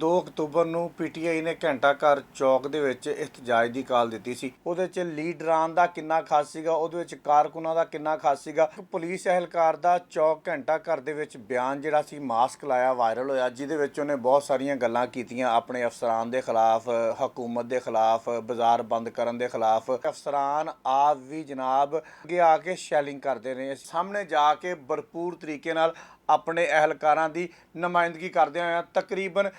2 October ਨੂੰ PTI ਨੇ ਘੰਟਾ ਘਰ ਚੌਕ ਦੇ ਵਿੱਚ ਇhtਜਾਜ ਦੀ ਕਾਲ ਦਿੱਤੀ ਸੀ। ਉਹਦੇ 'ਚ ਲੀਡਰਾਂ ਦਾ ਕਿੰਨਾ ਖਾਸ ਸੀਗਾ, ਉਹਦੇ ਵਿੱਚ ਕਾਰਕੁਨਾਂ ਦਾ ਕਿੰਨਾ ਖਾਸ ਸੀਗਾ। ਪੁਲਿਸ ਅਹਿਲਕਾਰ ਦਾ ਚੌਕ ਘੰਟਾ ਘਰ ਦੇ ਵਿੱਚ ਬਿਆਨ ਜਿਹੜਾ ਸੀ ਮਾਸਕ ਲਾਇਆ ਵਾਇਰਲ ਹੋਇਆ, ਜਿਹਦੇ ਵਿੱਚ ਉਹਨੇ ਬਹੁਤ ਸਾਰੀਆਂ ਗੱਲਾਂ ਕੀਤੀਆਂ ਆਪਣੇ ਅਫਸਰਾਂ ਦੇ ਖਿਲਾਫ, ਹਕੂਮਤ ਦੇ ਖਿਲਾਫ, ਬਾਜ਼ਾਰ ਬੰਦ ਕਰਨ ਦੇ ਖਿਲਾਫ। ਅਫਸਰਾਨ ਆਪ ਵੀ ਜਨਾਬ ਅੱਗੇ ਆ ਕੇ ਸ਼ੈਲਿੰਗ ਕਰਦੇ ਨੇ, ਸਾਹਮਣੇ ਜਾ ਕੇ ਭਰਪੂਰ ਤਰੀਕੇ ਨਾਲ ਆਪਣੇ ਅਹਿਲਕਾਰਾਂ ਦੀ ਨੁਮਾਇੰਦਗੀ ਕਰਦਿਆਂ ਹੋਇਆਂ ਤਕਰੀਬਨ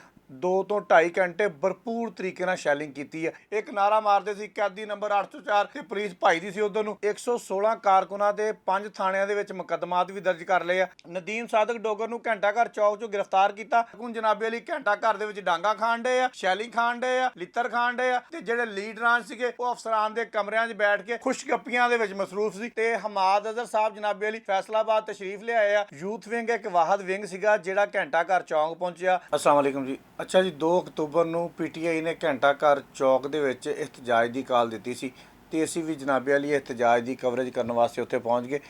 2 ਤੋਂ 2.5 ਘੰਟੇ ਭਰਪੂਰ ਤਰੀਕੇ ਨਾਲ ਸ਼ੈਲਿੰਗ ਕੀਤੀ ਹੈ। ਇੱਕ ਨਾਰਾ ਮਾਰਦੇ ਸੀ ਕੈਦੀ ਨੰਬਰ 804 ਤੇ ਪੁਲਿਸ ਭਜਦੀ ਸੀ ਉਧਰ ਨੂੰ। 116 ਕਾਰਕੁਨਾਂ ਦੇ 5 ਥਾਣਿਆਂ ਦੇ ਵਿੱਚ ਮੁਕੱਦਮਾਤ ਵੀ ਦਰਜ ਕਰ ਲਏ ਆ। ਨਦੀਮ ਸਾਦਕ ਡੋਗਰ ਨੂੰ ਘੰਟਾ ਘਰ ਚੌਕ ਚੋਂ ਗ੍ਰਿਫਤਾਰ ਕੀਤਾ। ਹੁਣ ਜਨਾਬੇ ਅਲੀ ਘੰਟਾ ਘਰ ਦੇ ਵਿੱਚ ਡਾਂਗਾ ਖਾਣ ਡੇ ਆ, ਸ਼ੈਲਿੰਗ ਖਾਣ ਡੇ ਆ, ਲਿੱਤਰ ਖਾਣ ਡੇ ਆ ਤੇ ਜਿਹੜੇ ਲੀਡਰਾਂ ਸੀਗੇ ਉਹ ਅਫਸਰਾਨ ਦੇ ਕਮਰਿਆਂ 'ਚ ਬੈਠ ਕੇ ਖੁਸ਼ਗੱਪੀਆਂ ਦੇ ਵਿੱਚ ਮਸਰੂਫ ਸੀ। ਤੇ ਹਮਾਦ ਅਜ਼ਹਰ ਸਾਹਿਬ ਜਨਾਬੇ ਅਲੀ ਫੈਸਲਾਬਾਦ ਤਸ਼ਰੀਫ ਲਿਆਏ ਆ। ਯੂਥ ਵਿੰਗ ਇੱਕ ਵਾਹਦ ਵਿੰਗ ਸੀਗਾ ਜਿਹੜਾ ਘੰਟਾ ਘਰ ਚੌਕ ਪਹੁੰਚਿਆ। अस्सलाम वालेकुम जी। ਅੱਛਾ ਜੀ, 2 ਅਕਤੂਬਰ ਨੂੰ ਪੀਟੀਆਈ ਨੇ ਘੰਟਾ ਘਰ ਚੌਕ ਦੇ ਵਿੱਚ ਇhtਜਾਜ ਦੀ ਕਾਲ ਦਿੱਤੀ ਸੀ ਤੇ ਅਸੀਂ ਵੀ ਜਨਾਬੇ ਵਾਲੀ ਇhtਜਾਜ ਦੀ ਕਵਰੇਜ ਕਰਨ ਵਾਸਤੇ ਉੱਥੇ ਪਹੁੰਚ ਗਏ।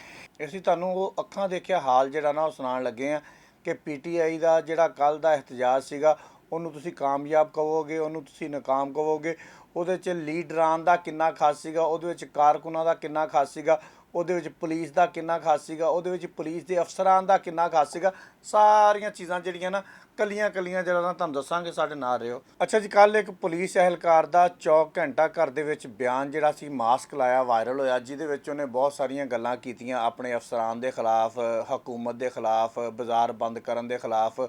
ਅਸੀਂ ਤੁਹਾਨੂੰ ਉਹ ਅੱਖਾਂ ਦੇਖਿਆ ਹਾਲ ਜਿਹੜਾ ਨਾ ਉਹ ਸੁਣਾਉਣ ਲੱਗੇ ਆ ਕਿ ਪੀਟੀਆਈ ਦਾ ਜਿਹੜਾ ਕੱਲ੍ਹ ਦਾ ਇhtਜਾਜ ਸੀਗਾ ਉਹਨੂੰ ਤੁਸੀਂ ਕਾਮਯਾਬ ਕਹੋਗੇ, ਉਹਨੂੰ ਤੁਸੀਂ ਨਾਕਾਮ ਕਹੋਗੇ। ਉਹਦੇ 'ਚ ਲੀਡਰਾਂ ਦਾ ਕਿੰਨਾ ਖਾਸ ਸੀਗਾ, ਉਹਦੇ ਵਿੱਚ ਕਾਰਕੁਨਾਂ ਦਾ ਕਿੰਨਾ ਖਾਸ ਸੀਗਾ, ਉਹਦੇ ਵਿੱਚ ਪੁਲਿਸ ਦਾ ਕਿੰਨਾ ਖਾਸ ਸੀਗਾ, ਉਹਦੇ ਵਿੱਚ ਪੁਲਿਸ ਦੇ ਅਫਸਰਾਂ ਦਾ ਕਿੰਨਾ ਖਾਸ ਸੀਗਾ। ਸਾਰੀਆਂ ਚੀਜ਼ਾਂ ਜਿਹੜੀਆਂ ਨਾ ਕੱਲੀਆਂ ਜਿਹੜਾ ਨਾ ਤੁਹਾਨੂੰ ਦੱਸਾਂਗੇ, ਸਾਡੇ ਨਾਲ ਰਹੋ। ਅੱਛਾ ਜੀ, ਕੱਲ੍ਹ ਇੱਕ ਪੁਲਿਸ ਅਹਿਲਕਾਰ ਦਾ ਚੌਕ ਘੰਟਾ ਘਰ ਦੇ ਵਿੱਚ ਬਿਆਨ ਜਿਹੜਾ ਸੀ ਮਾਸਕ ਲਾਇਆ ਵਾਇਰਲ ਹੋਇਆ, ਜਿਹਦੇ ਵਿੱਚ ਉਹਨੇ ਬਹੁਤ ਸਾਰੀਆਂ ਗੱਲਾਂ ਕੀਤੀਆਂ ਆਪਣੇ ਅਫਸਰਾਂ ਦੇ ਖਿਲਾਫ, ਹਕੂਮਤ ਦੇ ਖਿਲਾਫ, ਬਾਜ਼ਾਰ ਬੰਦ ਕਰਨ ਦੇ ਖਿਲਾਫ।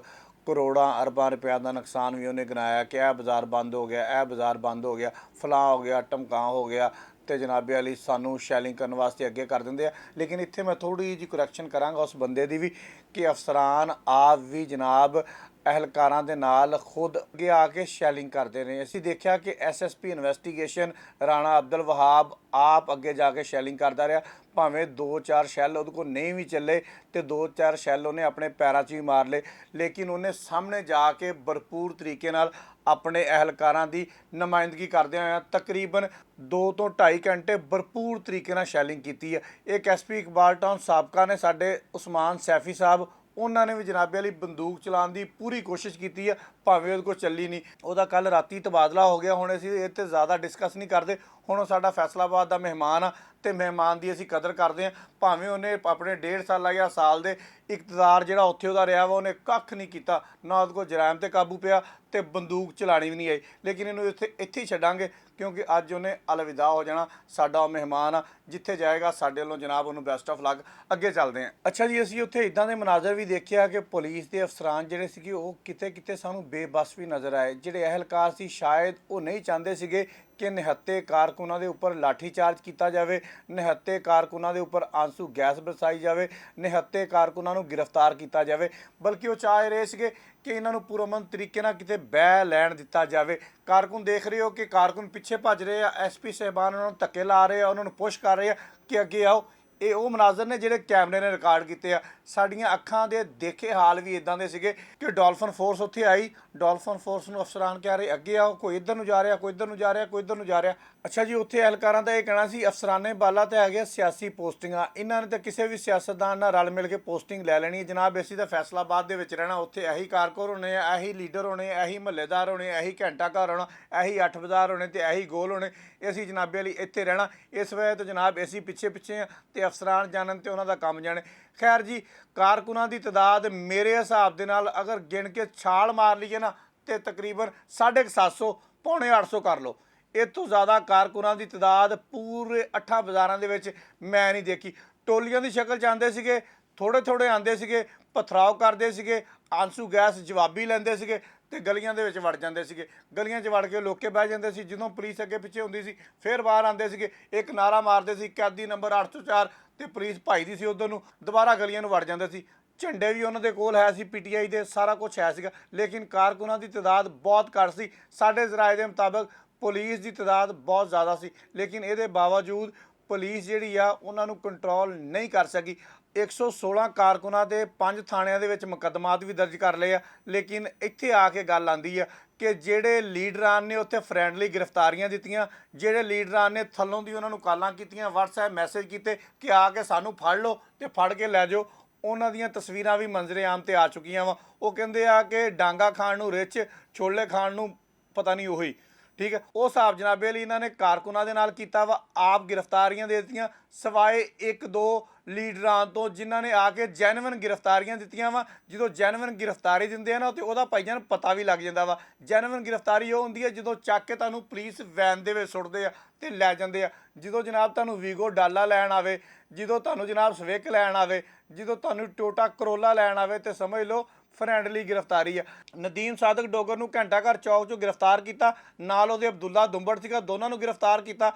ਕਰੋੜਾਂ ਅਰਬਾਂ ਰੁਪਏ ਦਾ ਨੁਕਸਾਨ ਵੀ ਉਹਨੇ ਗਿਣਾਇਆ ਕਿ ਇਹ ਬਾਜ਼ਾਰ ਬੰਦ ਹੋ ਗਿਆ, ਇਹ ਬਾਜ਼ਾਰ ਬੰਦ ਹੋ ਗਿਆ, ਫਲਾਹ ਹੋ ਗਿਆ, ਟਮਕਾਂ ਹੋ ਗਿਆ ਤੇ ਜਨਾਬੇ ਵਾਲੀ ਸਾਨੂੰ ਸ਼ੈਲਿੰਗ ਕਰਨ ਵਾਸਤੇ ਅੱਗੇ ਕਰ ਦਿੰਦੇ ਆ। ਲੇਕਿਨ ਇੱਥੇ ਮੈਂ ਥੋੜ੍ਹੀ ਜਿਹੀ ਕਰੈਕਸ਼ਨ ਕਰਾਂਗਾ ਉਸ ਬੰਦੇ ਦੀ ਵੀ ਕਿ ਅਫਸਰਾਨ ਆਪ ਵੀ ਜਨਾਬ ਅਹਿਲਕਾਰਾਂ ਦੇ ਨਾਲ ਖੁਦ ਅੱਗੇ ਆ ਕੇ ਸ਼ੈਲਿੰਗ ਕਰਦੇ ਨੇ। ਅਸੀਂ ਦੇਖਿਆ ਕਿ ਐਸਐਸਪੀ ਇਨਵੈਸਟੀਗੇਸ਼ਨ ਰਾਣਾ ਅਬਦੁਲ ਵਹਾਬ ਆਪ ਅੱਗੇ ਜਾ ਕੇ ਸ਼ੈਲਿੰਗ ਕਰਦਾ ਰਿਹਾ, ਭਾਵੇਂ 2-4 ਸ਼ੈੱਲ ਉਹਦੇ ਕੋਲ ਨਹੀਂ ਵੀ ਚੱਲੇ ਤੇ 2-4 ਸ਼ੈੱਲ ਉਹਨੇ ਆਪਣੇ ਪੈਰਾਂ 'ਚ ਵੀ ਮਾਰ ਲਏ, ਲੇਕਿਨ ਉਹਨੇ ਸਾਹਮਣੇ ਜਾ ਕੇ ਭਰਪੂਰ ਤਰੀਕੇ ਨਾਲ ਆਪਣੇ ਅਹਿਲਕਾਰਾਂ ਦੀ ਨੁਮਾਇੰਦਗੀ ਕਰਦਿਆਂ ਹੋਇਆਂ ਤਕਰੀਬਨ 2 ਤੋਂ 2.5 ਘੰਟੇ ਭਰਪੂਰ ਤਰੀਕੇ ਨਾਲ ਸ਼ੈਲਿੰਗ ਕੀਤੀ ਹੈ। ਇੱਕ ਐਸਪੀ ਇਕਬਾਲ ਟਾਊਨ ਸਾਬਕਾ ਨੇ ਸਾਡੇ ਉਸਮਾਨ ਸੈਫੀ ਸਾਹਿਬ, ਉਹਨਾਂ ਨੇ ਵੀ ਜਨਾਬੇ ਵਾਲੀ ਬੰਦੂਕ ਚਲਾਉਣ ਦੀ ਪੂਰੀ ਕੋਸ਼ਿਸ਼ ਕੀਤੀ ਹੈ, ਭਾਵੇਂ ਉਹਦੇ ਕੋਲ ਚੱਲੀ ਨਹੀਂ। ਉਹਦਾ ਕੱਲ੍ਹ ਰਾਤੀ ਤਬਾਦਲਾ ਹੋ ਗਿਆ। ਹੁਣ ਅਸੀਂ ਇਹ 'ਤੇ ਜ਼ਿਆਦਾ ਡਿਸਕਸ ਨਹੀਂ ਕਰਦੇ। ਹੁਣ ਉਹ ਸਾਡਾ ਫੈਸਲਾਬਾਦ ਦਾ ਮਹਿਮਾਨ ਆ ਤੇ ਮਹਿਮਾਨ ਦੀ ਅਸੀਂ ਕਦਰ ਕਰਦੇ ਹਾਂ, ਭਾਵੇਂ ਉਹਨੇ ਆਪਣੇ 1.5 ਸਾਲਾਂ ਜਾਂ ਸਾਲ ਦੇ ਇਕਤਦਾਰ ਜਿਹੜਾ ਉੱਥੇ ਉਹਦਾ ਰਿਹਾ ਵਾ, ਉਹਨੇ ਕੱਖ ਨਹੀਂ ਕੀਤਾ, ਨਾ ਉਹਦੇ ਕੋਲ ਜਰਾਇਮ 'ਤੇ ਕਾਬੂ ਪਿਆ ਤੇ ਬੰਦੂਕ ਚਲਾਣੀ ਵੀ ਨਹੀਂ ਆਈ। ਲੇਕਿਨ ਇਹਨੂੰ ਇੱਥੇ ਹੀ ਛੱਡਾਂਗੇ ਕਿਉਂਕਿ ਅੱਜ ਉਹਨੇ ਅਲਵਿਦਾ ਹੋ ਜਾਣਾ। ਸਾਡਾ ਉਹ ਮਹਿਮਾਨ ਆ, ਜਿੱਥੇ ਜਾਏਗਾ ਸਾਡੇ ਵੱਲੋਂ ਜਨਾਬ ਉਹਨੂੰ ਬੈਸਟ ਆਫ ਲੱਕ। ਅੱਗੇ ਚੱਲਦੇ ਹਾਂ। ਅੱਛਾ ਜੀ, ਅਸੀਂ ਉੱਥੇ ਇੱਦਾਂ ਦੇ ਮਨਾਜ਼ਰ ਵੀ ਦੇਖਿਆ ਕਿ ਪੁਲਿਸ ਦੇ ਅਫਸਰਾਨ ਜਿਹੜੇ ਸੀਗੇ ਉਹ ਕਿਤੇ ਸਾਨੂੰ ਬੇਬਸ ਵੀ ਨਜ਼ਰ ਆਏ। ਜਿਹੜੇ ਅਹਿਲਕਾਰ ਸੀ ਸ਼ਾਇਦ ਉਹ ਨਹੀਂ ਚਾਹੁੰਦੇ ਸੀਗੇ ਕਿ ਨਿਹੱਤੇ ਕਾਰਕੁਨਾਂ ਦੇ ਉੱਪਰ ਲਾਠੀ ਚਾਰਜ ਕੀਤਾ ਜਾਵੇ, ਨਿਹੱਤੇ ਕਾਰਕੁਨਾਂ ਦੇ ਉੱਪਰ ਆਂਸੂ ਗੈਸ ਬਰਸਾਈ ਜਾਵੇ, ਨਿਹੱਤੇ ਕਾਰਕੁਨਾਂ ਨੂੰ ਗ੍ਰਿਫਤਾਰ ਕੀਤਾ ਜਾਵੇ, ਬਲਕਿ ਉਹ ਚਾਹ ਰਹੇ ਸੀਗੇ ਕਿ ਇਹਨਾਂ ਨੂੰ ਪੁਰਅਮਨ ਤਰੀਕੇ ਨਾਲ ਕਿਤੇ ਬਹਿ ਲੈਣ ਦਿੱਤਾ ਜਾਵੇ। ਕਾਰਕੁਨ ਦੇਖ ਰਹੇ ਹੋ ਕਿ ਕਾਰਕੁਨ ਪਿੱਛੇ ਭੱਜ ਰਹੇ ਆ, ਐਸਪੀ ਸਾਹਿਬਾਨ ਉਹਨਾਂ ਨੂੰ ਧੱਕੇ ਲਾ ਰਹੇ ਆ, ਉਹਨਾਂ ਨੂੰ ਪੁਸ਼ ਕਰ ਰਹੇ ਆ ਕਿ ਅੱਗੇ ਆਓ। ਇਹ ਉਹ ਮਨਾਜ਼ਰ ਨੇ ਜਿਹੜੇ ਕੈਮਰੇ ਨੇ ਰਿਕਾਰਡ ਕੀਤੇ ਆ। ਸਾਡੀਆਂ ਅੱਖਾਂ ਦੇ ਦੇਖੇ ਹਾਲ ਵੀ ਇਦਾਂ ਦੇ ਸੀਗੇ ਕਿ ਡੋਲਫਨ ਫੋਰਸ ਉੱਥੇ ਆਈ, ਡੋਲਫਨ ਫੋਰਸ ਨੂੰ ਅਫਸਰਾਨ ਕਹਿ ਰਹੇ ਅੱਗੇ ਆਓ, ਕੋਈ ਇੱਧਰ ਨੂੰ ਜਾ ਰਿਹਾ, ਕੋਈ ਇੱਧਰ ਨੂੰ ਜਾ ਰਿਹਾ, ਕੋਈ ਇੱਧਰ ਨੂੰ ਜਾ ਰਿਹਾ। ਅੱਛਾ ਜੀ, ਉੱਥੇ ਅਹਿਲਕਾਰਾਂ ਦਾ ਇਹ ਕਹਿਣਾ ਸੀ ਅਫਸਰਾਨੇ ਬਾਲਾ ਤੇ ਆ ਗਿਆ ਸਿਆਸੀ ਪੋਸਟਿੰਗਾਂ, ਇਹਨਾਂ ਨੇ ਤਾਂ ਕਿਸੇ ਵੀ ਸਿਆਸਤਦਾਨ ਨਾਲ ਰਲ ਮਿਲ ਕੇ ਪੋਸਟਿੰਗ ਲੈ ਲੈਣੀ ਹੈ। ਜਨਾਬ ਅਸੀਂ ਤਾਂ ਫੈਸਲਾਬਾਦ ਦੇ ਵਿੱਚ ਰਹਿਣਾ, ਉੱਥੇ ਇਹੀ ਕਾਰਕੁਨ ਹੋਣੇ, ਇਹੀ ਲੀਡਰ ਹੋਣੇ, ਇਹੀ ਮਹੱਲੇਦਾਰ ਹੋਣੇ, ਇਹੀ ਘੰਟਾ ਘਰ ਹੋਣਾ, ਇਹੀ 8 ਬਾਜ਼ਾਰ ਹੋਣੇ ਤੇ ਇਹੀ ਗੋਲ ਹੋਣੇ। ਅਸੀਂ ਜਨਾਬੇ ਲਈ ਇੱਥੇ ਰਹਿਣਾ। ਇਸ ਵਜ੍ਹਾ ਤੋਂ ਜਨਾਬ ਅਸੀਂ ਪਿੱਛੇ ਆ ਤੇ ਅਫਸਰਾਨ ਜਾਣਨ ਤੇ ਉਹਨਾਂ ਦਾ ਕੰਮ ਜਾਣੇ। ਖੈਰ ਜੀ, ਕਾਰਕੁਨਾਂ ਦੀ ਤਾਦਾਦ ਮੇਰੇ ਹਿਸਾਬ ਦੇ ਨਾਲ ਅਗਰ ਗਿਣ ਕੇ ਛਾਲ ਮਾਰ ਲਈਏ ਨਾ ਤੇ ਤਕਰੀਬਨ 750 ਪੌਣੇ 800 ਕਰ ਲਓ। ਇਹ ਤੋਂ ਜ਼ਿਆਦਾ ਕਾਰਕੁਨਾਂ ਦੀ ਤਾਦਾਦ ਪੂਰੇ 8 ਬਾਜ਼ਾਰਾਂ ਦੇ ਵਿੱਚ ਮੈਂ ਨਹੀਂ ਦੇਖੀ। ਟੋਲੀਆਂ ਦੀ ਸ਼ਕਲ 'ਚ ਆਉਂਦੇ ਸੀਗੇ, ਥੋੜ੍ਹੇ ਆਉਂਦੇ ਸੀਗੇ, ਪਥਰਾਓ ਕਰਦੇ ਸੀਗੇ, ਆਂਸੂ ਗੈਸ ਜਵਾਬੀ ਲੈਂਦੇ ਸੀਗੇ ਤੇ ਗਲੀਆਂ ਦੇ ਵਿੱਚ ਵੜ ਜਾਂਦੇ ਸੀਗੇ। ਗਲੀਆਂ 'ਚ ਵੜ ਕੇ ਲੋਕੇ ਬਹਿ ਜਾਂਦੇ ਸੀ। ਜਦੋਂ ਪੁਲਿਸ ਅੱਗੇ ਪਿੱਛੇ ਹੁੰਦੀ ਸੀ ਫਿਰ ਬਾਹਰ ਆਉਂਦੇ ਸੀਗੇ, ਇੱਕ ਨਾਰਾ ਮਾਰਦੇ ਸੀ ਕੈਦੀ ਨੰਬਰ 804 ਤੇ ਪੁਲਿਸ ਭਜਦੀ ਸੀ ਉਧਰ ਨੂੰ, ਦੁਬਾਰਾ ਗਲੀਆਂ ਨੂੰ ਵੜ ਜਾਂਦੇ ਸੀ। ਝੰਡੇ ਵੀ ਉਹਨਾਂ ਦੇ ਕੋਲ ਹੈ ਸੀ, ਪੀਟੀਆਈ ਦੇ, ਸਾਰਾ ਕੁਝ ਹੈ ਸੀਗਾ, ਲੇਕਿਨ ਕਾਰਕੁਨਾਂ ਦੀ ਤਾਦਾਦ ਬਹੁਤ ਘੱਟ ਸੀ। ਸਾਡੇ ਜ਼ਰਾਏ ਦੇ ਮੁਤਾਬਕ ਪੁਲਿਸ ਦੀ ਤਾਦਾਦ ਬਹੁਤ ਜ਼ਿਆਦਾ ਸੀ, ਲੇਕਿਨ ਇਹਦੇ ਬਾਵਜੂਦ ਪੁਲਿਸ ਜਿਹੜੀ ਆ ਉਹਨਾਂ ਨੂੰ ਕੰਟਰੋਲ ਨਹੀਂ ਕਰ ਸਕੀ। 116 ਕਾਰਕੁਨਾਂ ਦੇ 5 ਥਾਣਿਆਂ ਦੇ ਵਿੱਚ ਮੁਕੱਦਮਾਤ ਵੀ ਦਰਜ ਕਰ ਲਏ ਆ। ਲੇਕਿਨ ਇੱਥੇ ਆ ਕੇ ਗੱਲ ਆਉਂਦੀ ਆ ਕਿ ਜਿਹੜੇ ਲੀਡਰਾਂ ਨੇ ਉੱਥੇ ਫਰੈਂਡਲੀ ਗ੍ਰਿਫਤਾਰੀਆਂ ਦਿੱਤੀਆਂ, ਜਿਹੜੇ ਲੀਡਰਾਂ ਨੇ ਥੱਲੋਂ ਦੀ ਉਹਨਾਂ ਨੂੰ ਕਾਲਾਂ ਕੀਤੀਆਂ, ਵਟਸਐਪ ਮੈਸੇਜ ਕੀਤੇ ਕਿ ਆ ਕੇ ਸਾਨੂੰ ਫੜ ਲਓ ਤੇ ਫੜ ਕੇ ਲੈ ਜਾਓ, ਉਹਨਾਂ ਦੀਆਂ ਤਸਵੀਰਾਂ ਵੀ ਮੰਜ਼ਰੇ ਆਮ ਤੇ ਆ ਚੁੱਕੀਆਂ ਵਾ। ਉਹ ਕਹਿੰਦੇ ਆ ਕਿ ਡਾਂਗਾ ਖਾਣ ਨੂੰ ਰਿਚ, ਛੋਲੇ ਖਾਣ ਨੂੰ ਪਤਾ ਨਹੀਂ ਉਹੀ। ਠੀਕ ਹੈ, ਉਹ ਹਿਸਾਬ ਜਨਾਬੇ ਲਈ ਇਹਨਾਂ ਨੇ ਕਾਰਕੁਨਾਂ ਦੇ ਨਾਲ ਕੀਤਾ ਵਾ। ਆਪ ਗ੍ਰਿਫਤਾਰੀਆਂ ਦੇ ਦਿੱਤੀਆਂ ਸਿਵਾਏ 1-2 ਲੀਡਰਾਂ ਤੋਂ, ਜਿਨ੍ਹਾਂ ਨੇ ਆ ਕੇ ਜੈਨੂਇਨ ਗ੍ਰਿਫਤਾਰੀਆਂ ਦਿੱਤੀਆਂ ਵਾ। ਜਦੋਂ ਜੈਨੂਇਨ ਗ੍ਰਿਫਤਾਰੀ ਦਿੰਦੇ ਆ ਨਾ ਤੇ ਉਹਦਾ ਭਾਈਜਾਨ ਪਤਾ ਵੀ ਲੱਗ ਜਾਂਦਾ ਵਾ। ਜੈਨੂਇਨ ਗ੍ਰਿਫਤਾਰੀ ਉਹ ਹੁੰਦੀ ਹੈ ਜਦੋਂ ਚੱਕ ਕੇ ਤੁਹਾਨੂੰ ਪੁਲਿਸ ਵੈਨ ਦੇ ਵਿੱਚ ਸੁੱਟਦੇ ਆ ਤੇ ਲੈ ਜਾਂਦੇ ਆ। ਜਦੋਂ ਜਨਾਬ ਤੁਹਾਨੂੰ ਵੀਗੋ ਡਾਲਾ ਲੈਣ ਆਵੇ, ਜਦੋਂ ਤੁਹਾਨੂੰ ਜਨਾਬ ਸਵਿਕ ਲੈਣ ਆਵੇ, ਜਦੋਂ ਤੁਹਾਨੂੰ ਟੋਟਾ ਕਰੋਲਾ ਲੈਣ ਆਵੇ, ਤੇ ਸਮਝ ਲਓ ਫਰੈਂਡਲੀ ਗ੍ਰਿਫਤਾਰੀ ਆ। ਨਦੀਮ ਸਾਦਕ ਡੋਗਰ ਨੂੰ ਘੰਟਾ ਘਰ ਚੌਕ 'ਚੋਂ ਗ੍ਰਿਫਤਾਰ ਕੀਤਾ, ਨਾਲ ਉਹਦੇ ਅਬਦੁੱਲਾ ਦੁੰਬੜ ਸੀਗਾ, ਦੋਨਾਂ ਨੂੰ ਗ੍ਰਿਫਤਾਰ ਕੀਤਾ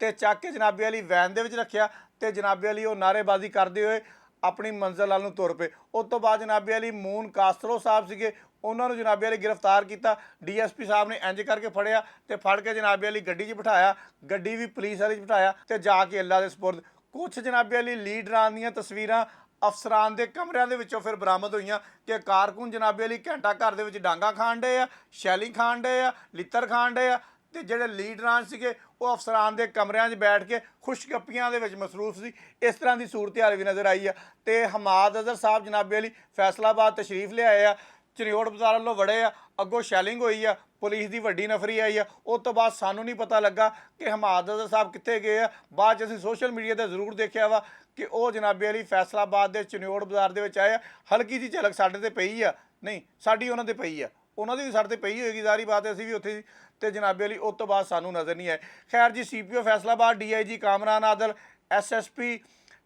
ਤੇ ਚੱਕ ਕੇ ਜਨਾਬੇ ਵਾਲੀ ਵੈਨ ਦੇ ਵਿੱਚ ਰੱਖਿਆ ਤੇ ਜਨਾਬੇ ਵਾਲੀ ਉਹ ਨਾਅਰੇਬਾਜ਼ੀ ਕਰਦੇ ਹੋਏ ਆਪਣੀ ਮੰਜ਼ਿਲ ਵੱਲ ਨੂੰ ਤੁਰ ਪਏ। ਉਸ ਤੋਂ ਬਾਅਦ ਜਨਾਬੇ ਵਾਲੀ ਮੂਨ ਕਾਸਟਰੋ ਸਾਹਿਬ ਸੀਗੇ, ਉਹਨਾਂ ਨੂੰ ਜਨਾਬੇ ਵਾਲੀ ਗ੍ਰਿਫਤਾਰ ਕੀਤਾ। ਡੀਐਸਪੀ ਸਾਹਿਬ ਨੇ ਇੰਜ ਕਰਕੇ ਫੜਿਆ ਤੇ ਫੜ ਕੇ ਜਨਾਬੇ ਵਾਲੀ ਗੱਡੀ 'ਚ ਬਿਠਾਇਆ, ਗੱਡੀ ਵੀ ਪੁਲਿਸ ਵਾਲੀ 'ਚ ਬਿਠਾਇਆ ਤੇ ਜਾ ਕੇ ਅੱਲਾ ਦੇ ਸਪੁਰਦ। ਕੁਛ ਜਨਾਬੇ ਵਾਲੀ ਲੀਡਰਾਂ ਦੀਆਂ ਤਸਵੀਰਾਂ ਅਫਸਰਾਂ ਦੇ ਕਮਰਿਆਂ ਦੇ ਵਿੱਚੋਂ ਫਿਰ ਬਰਾਮਦ ਹੋਈਆਂ ਕਿ ਕਾਰਕੁਨ ਜਨਾਬੇ ਵਾਲੀ ਘੰਟਾ ਘਰ ਦੇ ਵਿੱਚ ਡਾਂਗਾ ਖਾਣ ਡੇ ਆ, ਸ਼ੈਲਿੰਗ ਖਾਣ ਡੇ ਆ, ਲਿੱਤਰ ਖਾਣ ਡੇ ਆ, ਤੇ ਜਿਹੜੇ ਲੀਡਰਾਂ ਸੀਗੇ ਉਹ ਅਫਸਰਾਂ ਦੇ ਕਮਰਿਆਂ 'ਚ ਬੈਠ ਕੇ ਖੁਸ਼ਗੱਪੀਆਂ ਦੇ ਵਿੱਚ ਮਸਰੂਫ ਸੀ। ਇਸ ਤਰ੍ਹਾਂ ਦੀ ਸੂਰਤ ਹਾਲ ਵੀ ਨਜ਼ਰ ਆਈ ਆ। ਤੇ ਹਮਾਦ ਅਜ਼ਹਰ ਸਾਹਿਬ ਜਨਾਬੇ ਵਾਲੀ ਫੈਸਲਾਬਾਦ ਤਸ਼ਰੀਫ ਲਿਆਏ ਆ, ਚਰਿਓੜ ਬਾਜ਼ਾਰ ਵੱਲੋਂ ਵੜੇ ਆ, ਅੱਗੋਂ ਸ਼ੈਲਿੰਗ ਹੋਈ ਆ, ਪੁਲਿਸ ਦੀ ਵੱਡੀ ਨਫਰੀ ਆਈ ਆ। ਉਸ ਤੋਂ ਬਾਅਦ ਸਾਨੂੰ ਨਹੀਂ ਪਤਾ ਲੱਗਾ ਕਿ ਹਮਾਦ ਅਜ਼ਹਰ ਸਾਹਿਬ ਕਿੱਥੇ ਗਏ ਆ। ਬਾਅਦ 'ਚ ਅਸੀਂ ਸੋਸ਼ਲ ਮੀਡੀਆ 'ਤੇ ਜ਼ਰੂਰ ਦੇਖਿਆ ਵਾ ਕਿ ਉਹ ਜਨਾਬੇ ਵਾਲੀ ਫੈਸਲਾਬਾਦ ਦੇ ਚਰਿਓੜ ਬਾਜ਼ਾਰ ਦੇ ਵਿੱਚ ਆਏ ਆ। ਹਲਕੀ ਜਿਹੀ ਝਲਕ ਸਾਡੇ 'ਤੇ ਪਈ ਆ, ਨਹੀਂ ਸਾਡੀ ਉਹਨਾਂ 'ਤੇ ਪਈ ਆ, ਉਹਨਾਂ ਦੀ ਵੀ ਸਾਡੇ 'ਤੇ ਪਈ ਹੋਏਗੀ, ਜ਼ਾਹਰੀ ਬਾਤ ਹੈ, ਅਸੀਂ ਵੀ ਉੱਥੇ ਸੀ ਤੇ ਜਨਾਬੇ ਵਾਲੀ ਉਸ ਤੋਂ ਬਾਅਦ ਸਾਨੂੰ ਨਜ਼ਰ ਨਹੀਂ ਆਏ। ਖੈਰ ਜੀ, CPO Faisalabad, DIG Kamran ਆਦਲ, SSP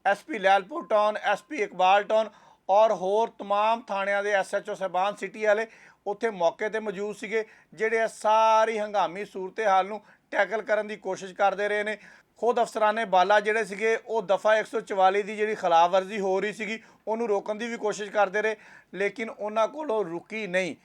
SP Lyallpur town, SP Iqbal town ਔਰ ਹੋਰ तमाम ਥਾਣਿਆਂ ਦੇ SHO ਸਾਹਿਬਾਨ ਸਿਟੀ ਵਾਲੇ ਉੱਥੇ ਮੌਕੇ 'ਤੇ ਮੌਜੂਦ ਸੀਗੇ, ਜਿਹੜੇ ਇਹ ਸਾਰੀ ਹੰਗਾਮੀ ਸੂਰਤ ਹਾਲ ਨੂੰ ਟੈਕਲ ਕਰਨ ਦੀ ਕੋਸ਼ਿਸ਼ ਕਰਦੇ ਰਹੇ ਨੇ। ਖੁਦ ਅਫਸਰਾਨੇ ਬਾਲਾ ਜਿਹੜੇ ਸੀਗੇ ਉਹ ਦਫਾ 144 ਦੀ ਜਿਹੜੀ ਖਿਲਾਫ ਵਰਜ਼ੀ ਹੋ ਰਹੀ ਸੀਗੀ ਉਹਨੂੰ ਰੋਕਣ ਦੀ ਵੀ ਕੋਸ਼ਿਸ਼ ਕਰਦੇ ਰਹੇ, ਲੇਕਿਨ ਉਹਨਾਂ ਕੋਲੋਂ ਰੁਕੀ ਨਹੀਂ।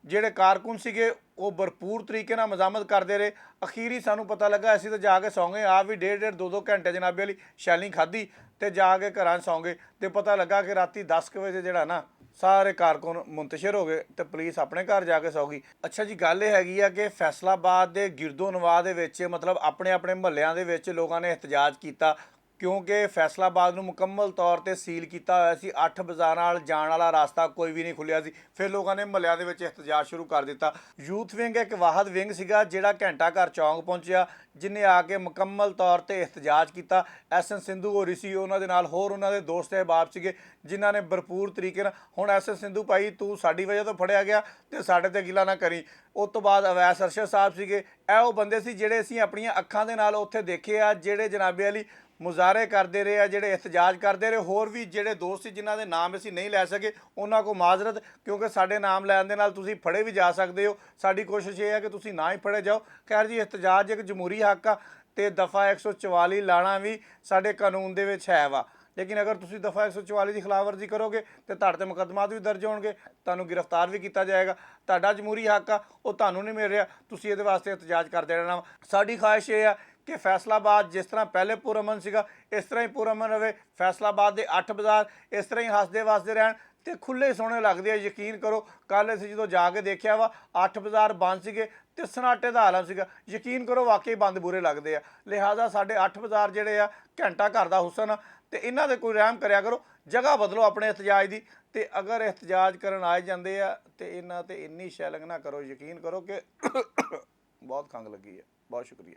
ਜਿਹੜੇ ਕਾਰਕੁਨ ਸੀਗੇ ਉਹ ਭਰਪੂਰ ਤਰੀਕੇ ਨਾਲ ਮਜ਼ਾਮਤ ਕਰਦੇ ਰਹੇ। ਅਖੀਰੀ ਸਾਨੂੰ ਪਤਾ ਲੱਗਾ, ਅਸੀਂ ਤਾਂ ਜਾ ਕੇ ਸੌਂ ਗਏ, ਆਪ ਵੀ 1.5 2 ਘੰਟੇ ਜਨਾਬੇ ਵਾਲੀ ਸ਼ੈਲਿੰਗ ਖਾਧੀ ਤੇ ਜਾ ਕੇ ਘਰਾਂ 'ਚ ਸੌਂ ਗਏ ਤੇ ਪਤਾ ਲੱਗਾ ਕਿ ਰਾਤੀ 10 ਵਜੇ ਜਿਹੜਾ ਨਾ ਸਾਰੇ ਕਾਰਕੁਨ ਮੁੰਤਸ਼ਰ ਹੋ ਗਏ ਤੇ ਪੁਲਿਸ ਆਪਣੇ ਘਰ ਜਾ ਕੇ ਸੌ ਗਈ। ਅੱਛਾ ਜੀ, ਗੱਲ ਇਹ ਹੈਗੀ ਆ ਕਿ ਫੈਸਲਾਬਾਦ ਦੇ ਗਿਰਦੋ ਨਵਾਹ ਦੇ ਵਿੱਚ ਮਤਲਬ ਆਪਣੇ ਆਪਣੇ ਮੁਹੱਲਿਆਂ ਦੇ ਵਿੱਚ ਲੋਕਾਂ ਨੇ ਇhtਜਾਜ ਕੀਤਾ, ਕਿਉਂਕਿ ਫੈਸਲਾਬਾਦ ਨੂੰ ਮੁਕੰਮਲ ਤੌਰ 'ਤੇ ਸੀਲ ਕੀਤਾ ਹੋਇਆ ਸੀ। 8 ਬਾਜ਼ਾਰਾਂ ਨਾਲ ਜਾਣ ਵਾਲਾ ਰਸਤਾ ਕੋਈ ਵੀ ਨਹੀਂ ਖੁੱਲਿਆ ਸੀ। ਫਿਰ ਲੋਕਾਂ ਨੇ ਮੁਹੱਲਿਆਂ ਦੇ ਵਿੱਚ ਇhtਜਾਜ ਸ਼ੁਰੂ ਕਰ ਦਿੱਤਾ। ਯੂਥ ਵਿੰਗ ਇੱਕ ਵਾਹਦ ਵਿੰਗ ਸੀਗਾ ਜਿਹੜਾ ਘੰਟਾ ਘਰ ਚੌਂਕ ਪਹੁੰਚਿਆ, ਜਿਨੇ ਆ ਕੇ ਮੁਕੰਮਲ ਤੌਰ 'ਤੇ ਇhtਜਾਜ ਕੀਤਾ। SN ਸਿੰਧੂ ਹੋ ਰਹੀ ਸੀ ਉਹਨਾਂ ਦੇ ਨਾਲ, ਹੋਰ ਉਹਨਾਂ ਦੇ ਦੋਸਤ ਅਹਿਬਾਬ ਸੀਗੇ ਜਿਨ੍ਹਾਂ ਨੇ ਭਰਪੂਰ ਤਰੀਕੇ ਨਾਲ, ਹੁਣ SN ਸਿੰਧੂ ਭਾਈ ਤੂੰ ਸਾਡੀ ਵਜ੍ਹਾ ਤੋਂ ਫੜਿਆ ਗਿਆ ਤੇ ਸਾਡੇ ਤੇ ਗਿਲਾ ਨਾ ਕਰੀ। ਉਸ ਤੋਂ ਬਾਅਦ ਅਵੈਸ ਅਰਸ਼ਦ ਸਾਹਿਬ ਸੀਗੇ, ਇਹ ਉਹ ਬੰਦੇ ਸੀ ਜਿਹੜੇ ਅਸੀਂ ਆਪਣੀਆਂ ਅੱਖਾਂ ਦੇ ਨਾਲ ਉੱਥੇ ਦੇਖੇ ਆ, ਜਿਹੜੇ ਜਨਾਬੇ ਵਾਲੀ ਮੁਜ਼ਾਹਰੇ ਕਰਦੇ ਰਹੇ ਆ, ਜਿਹੜੇ ਇhtਜਾਜ ਕਰਦੇ ਰਹੇ। ਹੋਰ ਵੀ ਜਿਹੜੇ ਦੋਸਤ ਸੀ ਜਿਨ੍ਹਾਂ ਦੇ ਨਾਮ ਅਸੀਂ ਨਹੀਂ ਲੈ ਸਕੇ ਉਹਨਾਂ ਕੋਲ ਮਾਜ਼ਰਤ, ਕਿਉਂਕਿ ਸਾਡੇ ਨਾਮ ਲੈਣ ਦੇ ਨਾਲ ਤੁਸੀਂ ਫੜੇ ਵੀ ਜਾ ਸਕਦੇ ਹੋ। ਸਾਡੀ ਕੋਸ਼ਿਸ਼ ਇਹ ਹੈ ਕਿ ਤੁਸੀਂ ਨਾ ਹੀ ਫੜੇ ਜਾਓ। ਖੈਰ ਜੀ, ਇhtਜਾਜ ਇੱਕ ਜਮਹੂਰੀ ਹੱਕ ਆ ਤੇ ਦਫਾ 144 ਲਾਣਾ ਵੀ ਸਾਡੇ ਕਾਨੂੰਨ ਦੇ ਵਿੱਚ ਹੈ ਵਾ, ਲੇਕਿਨ ਅਗਰ ਤੁਸੀਂ ਦਫਾ 144 ਦੀ ਖਿਲਾਫ ਵਰਜ਼ੀ ਕਰੋਗੇ ਤੇ ਤੁਹਾਡੇ 'ਤੇ ਮੁਕੱਦਮਾਤ ਵੀ ਦਰਜ ਹੋਣਗੇ, ਤੁਹਾਨੂੰ ਗ੍ਰਿਫਤਾਰ ਵੀ ਕੀਤਾ ਜਾਏਗਾ। ਤੁਹਾਡਾ ਜਮਹੂਰੀ ਹੱਕ ਆ, ਉਹ ਤੁਹਾਨੂੰ ਨਹੀਂ ਮਿਲ ਰਿਹਾ, ਤੁਸੀਂ ਇਹਦੇ ਵਾਸਤੇ ਇhtਜਾਜ ਕਰਦੇ ਰਹਿਣਾ ਵਾ। ਸਾਡੀ ਖਾਹਿਸ਼ ਇਹ ਆ ਕਿ ਫੈਸਲਾਬਾਦ ਜਿਸ ਤਰ੍ਹਾਂ ਪਹਿਲੇ ਪੁਰਅਮਨ ਸੀਗਾ ਇਸ ਤਰ੍ਹਾਂ ਹੀ ਪੁਰਅਮਨ ਰਹੇ। ਫੈਸਲਾਬਾਦ ਦੇ 8 ਬਾਜ਼ਾਰ ਇਸ ਤਰ੍ਹਾਂ ਹੀ ਹੱਸਦੇ ਵਸਦੇ ਰਹਿਣ ਤੇ ਖੁੱਲ੍ਹੇ ਸੋਹਣੇ ਲੱਗਦੇ ਆ। ਯਕੀਨ ਕਰੋ, ਕੱਲ੍ਹ ਅਸੀਂ ਜਦੋਂ ਜਾ ਕੇ ਦੇਖਿਆ ਵਾ 8 ਬਾਜ਼ਾਰ ਬੰਦ ਸੀਗੇ ਤੇ ਸਨਾਟੇ ਦਾ ਆਲਮ ਸੀਗਾ। ਯਕੀਨ ਕਰੋ, ਵਾਕਈ ਬੰਦ ਬੁਰੇ ਲੱਗਦੇ ਆ। ਲਿਹਾਜ਼ਾ ਸਾਡੇ 8 ਬਾਜ਼ਾਰ ਜਿਹੜੇ ਆ ਘੰਟਾ ਘਰ ਦਾ ਹੁਸਨ ਆ ਤੇ ਇਹਨਾਂ ਦੇ ਕੋਈ ਰਹਿਮ ਕਰਿਆ ਕਰੋ, ਜਗ੍ਹਾ ਬਦਲੋ ਆਪਣੇ ਇhtਜਾਜ ਦੀ। ਤੇ ਅਗਰ ਇhtਜਾਜ ਕਰਨ ਆਏ ਜਾਂਦੇ ਆ ਤੇ ਇਹਨਾਂ ਤੇ ਇੰਨੀ ਸ਼ੈਲਿੰਗ ਨਾ ਕਰੋ। ਯਕੀਨ ਕਰੋ ਕਿ ਬਹੁਤ ਖੰਘ ਲੱਗੀ ਹੈ। ਬਹੁਤ ਸ਼ੁਕਰੀਆ।